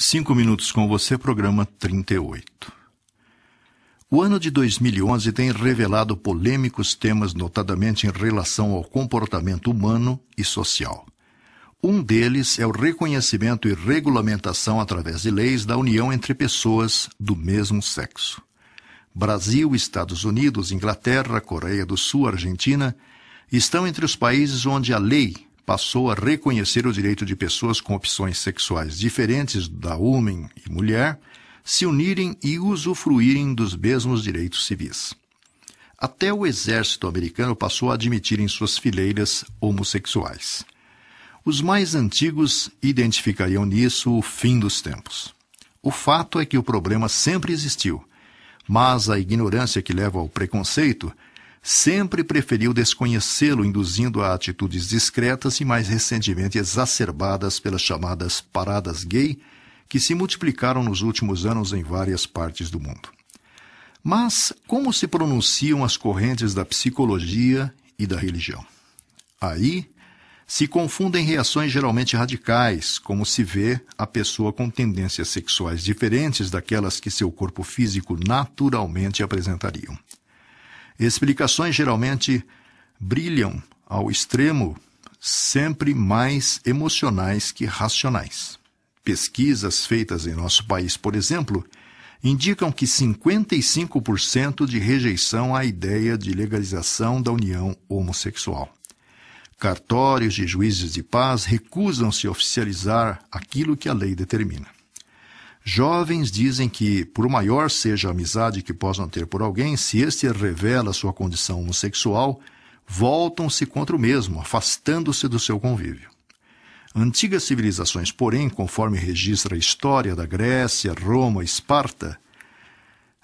5 minutos com você, programa 38. O ano de 2011 tem revelado polêmicos temas, notadamente em relação ao comportamento humano e social. Um deles é o reconhecimento e regulamentação através de leis da união entre pessoas do mesmo sexo. Brasil, Estados Unidos, Inglaterra, Coreia do Sul, Argentina estão entre os países onde a lei passou a reconhecer o direito de pessoas com opções sexuais diferentes da homem e mulher se unirem e usufruírem dos mesmos direitos civis. Até o exército americano passou a admitir em suas fileiras homossexuais. Os mais antigos identificariam nisso o fim dos tempos. O fato é que o problema sempre existiu, mas a ignorância que leva ao preconceito sempre preferiu desconhecê-lo, induzindo a atitudes discretas e mais recentemente exacerbadas pelas chamadas paradas gay, que se multiplicaram nos últimos anos em várias partes do mundo. Mas como se pronunciam as correntes da psicologia e da religião? Aí se confundem reações geralmente radicais, como se vê a pessoa com tendências sexuais diferentes daquelas que seu corpo físico naturalmente apresentariam. Explicações geralmente brilham ao extremo, sempre mais emocionais que racionais. Pesquisas feitas em nosso país, por exemplo, indicam que 55% de rejeição à ideia de legalização da união homossexual. Cartórios de juízes de paz recusam-se a oficializar aquilo que a lei determina. Jovens dizem que, por maior seja a amizade que possam ter por alguém, se este revela sua condição homossexual, voltam-se contra o mesmo, afastando-se do seu convívio. Antigas civilizações, porém, conforme registra a história da Grécia, Roma e Esparta,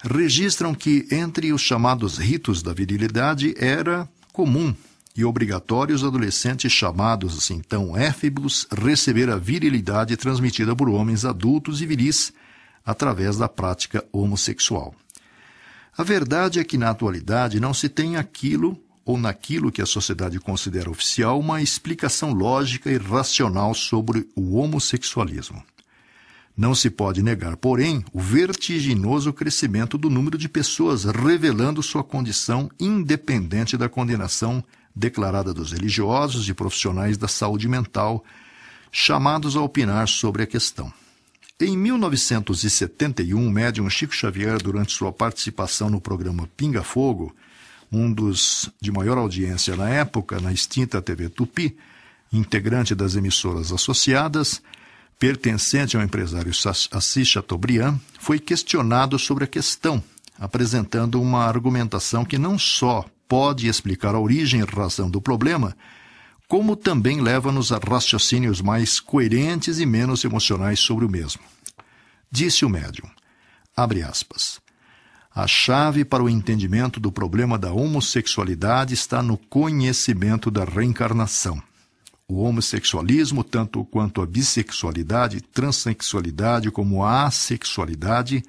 registram que entre os chamados ritos da virilidade era comum e obrigatório os adolescentes chamados, então, éfebos, receber a virilidade transmitida por homens adultos e viris através da prática homossexual. A verdade é que, na atualidade, não se tem aquilo ou naquilo que a sociedade considera oficial uma explicação lógica e racional sobre o homossexualismo. Não se pode negar, porém, o vertiginoso crescimento do número de pessoas revelando sua condição independente da condenação declarada dos religiosos e profissionais da saúde mental, chamados a opinar sobre a questão. Em 1971, o médium Chico Xavier, durante sua participação no programa Pinga Fogo, um dos de maior audiência na época, na extinta TV Tupi, integrante das emissoras associadas, pertencente ao empresário Assis Chateaubriand, foi questionado sobre a questão, apresentando uma argumentação que não só pode explicar a origem e razão do problema, como também leva-nos a raciocínios mais coerentes e menos emocionais sobre o mesmo. Disse o médium, abre aspas, a chave para o entendimento do problema da homossexualidade está no conhecimento da reencarnação. O homossexualismo, tanto quanto a bissexualidade, transexualidade como a assexualidade,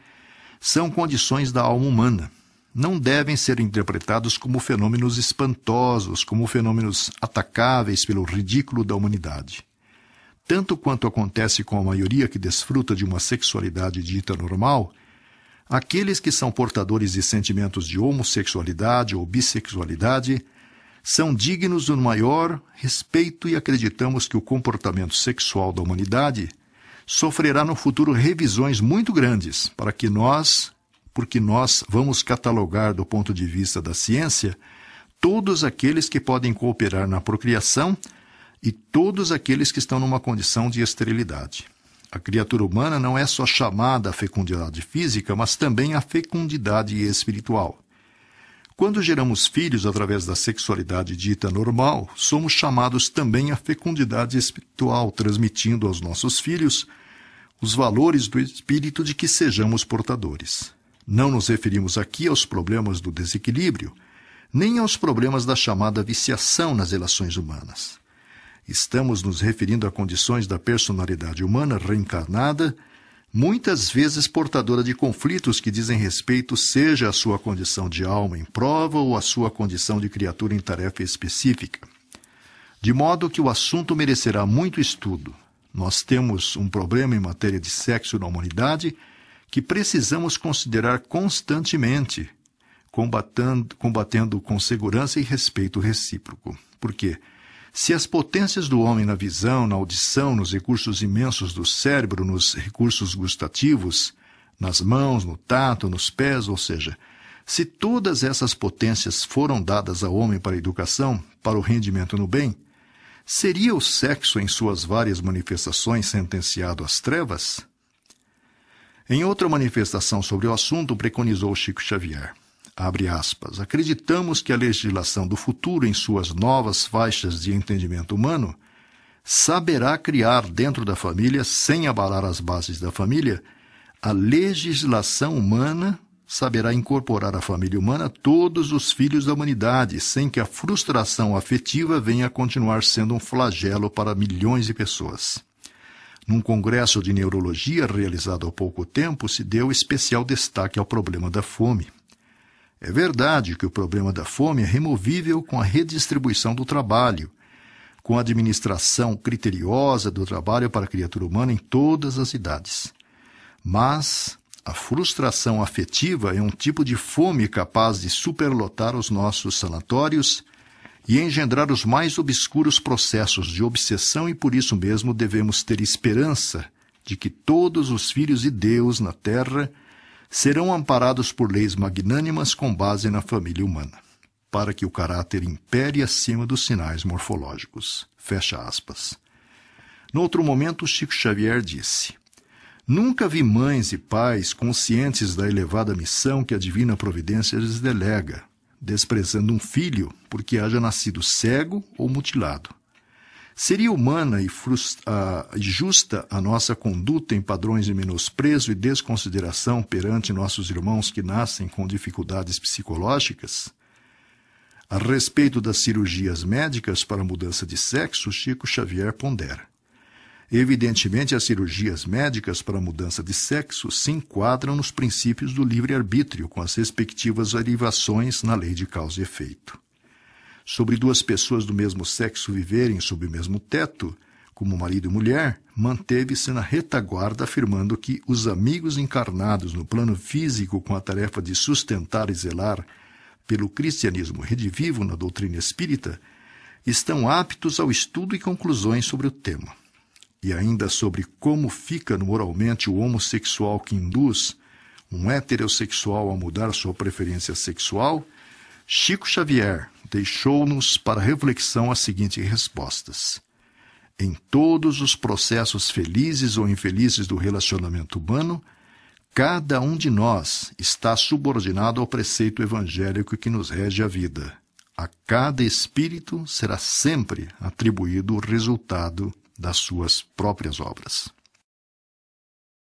são condições da alma humana. Não devem ser interpretados como fenômenos espantosos, como fenômenos atacáveis pelo ridículo da humanidade. Tanto quanto acontece com a maioria que desfruta de uma sexualidade dita normal, aqueles que são portadores de sentimentos de homossexualidade ou bissexualidade são dignos do maior respeito e acreditamos que o comportamento sexual da humanidade sofrerá no futuro revisões muito grandes porque nós vamos catalogar do ponto de vista da ciência todos aqueles que podem cooperar na procriação e todos aqueles que estão numa condição de esterilidade. A criatura humana não é só chamada à fecundidade física, mas também à fecundidade espiritual. Quando geramos filhos através da sexualidade dita normal, somos chamados também à fecundidade espiritual, transmitindo aos nossos filhos os valores do espírito de que sejamos portadores. Não nos referimos aqui aos problemas do desequilíbrio, nem aos problemas da chamada viciação nas relações humanas. Estamos nos referindo a condições da personalidade humana reencarnada, muitas vezes portadora de conflitos que dizem respeito seja à sua condição de alma em prova ou à sua condição de criatura em tarefa específica. De modo que o assunto merecerá muito estudo. Nós temos um problema em matéria de sexo na humanidade que precisamos considerar constantemente, combatendo com segurança e respeito recíproco. Por quê? Se as potências do homem na visão, na audição, nos recursos imensos do cérebro, nos recursos gustativos, nas mãos, no tato, nos pés, ou seja, se todas essas potências foram dadas ao homem para a educação, para o rendimento no bem, seria o sexo em suas várias manifestações sentenciado às trevas? Em outra manifestação sobre o assunto, preconizou Chico Xavier, abre aspas, acreditamos que a legislação do futuro em suas novas faixas de entendimento humano saberá criar dentro da família, sem abalar as bases da família, a legislação humana saberá incorporar à família humana todos os filhos da humanidade, sem que a frustração afetiva venha a continuar sendo um flagelo para milhões de pessoas. Num congresso de neurologia realizado há pouco tempo, se deu especial destaque ao problema da fome. É verdade que o problema da fome é removível com a redistribuição do trabalho, com a administração criteriosa do trabalho para a criatura humana em todas as idades. Mas a frustração afetiva é um tipo de fome capaz de superlotar os nossos sanatórios e engendrar os mais obscuros processos de obsessão, e por isso mesmo devemos ter esperança de que todos os filhos de Deus na terra serão amparados por leis magnânimas com base na família humana, para que o caráter impere acima dos sinais morfológicos. Fecha aspas. No outro momento, Chico Xavier disse: nunca vi mães e pais conscientes da elevada missão que a divina providência lhes delega, desprezando um filho porque haja nascido cego ou mutilado. Seria humana e justa a nossa conduta em padrões de menosprezo e desconsideração perante nossos irmãos que nascem com dificuldades psicológicas? A respeito das cirurgias médicas para mudança de sexo, Chico Xavier pondera: evidentemente, as cirurgias médicas para mudança de sexo se enquadram nos princípios do livre-arbítrio, com as respectivas derivações na lei de causa e efeito. Sobre duas pessoas do mesmo sexo viverem sob o mesmo teto, como marido e mulher, manteve-se na retaguarda, afirmando que os amigos encarnados no plano físico com a tarefa de sustentar e zelar pelo cristianismo redivivo na doutrina espírita estão aptos ao estudo e conclusões sobre o tema. E ainda sobre como fica moralmente o homossexual que induz um heterossexual a mudar sua preferência sexual, Chico Xavier deixou-nos para reflexão as seguintes respostas: em todos os processos felizes ou infelizes do relacionamento humano, cada um de nós está subordinado ao preceito evangélico que nos rege a vida. A cada espírito será sempre atribuído o resultado das suas próprias obras.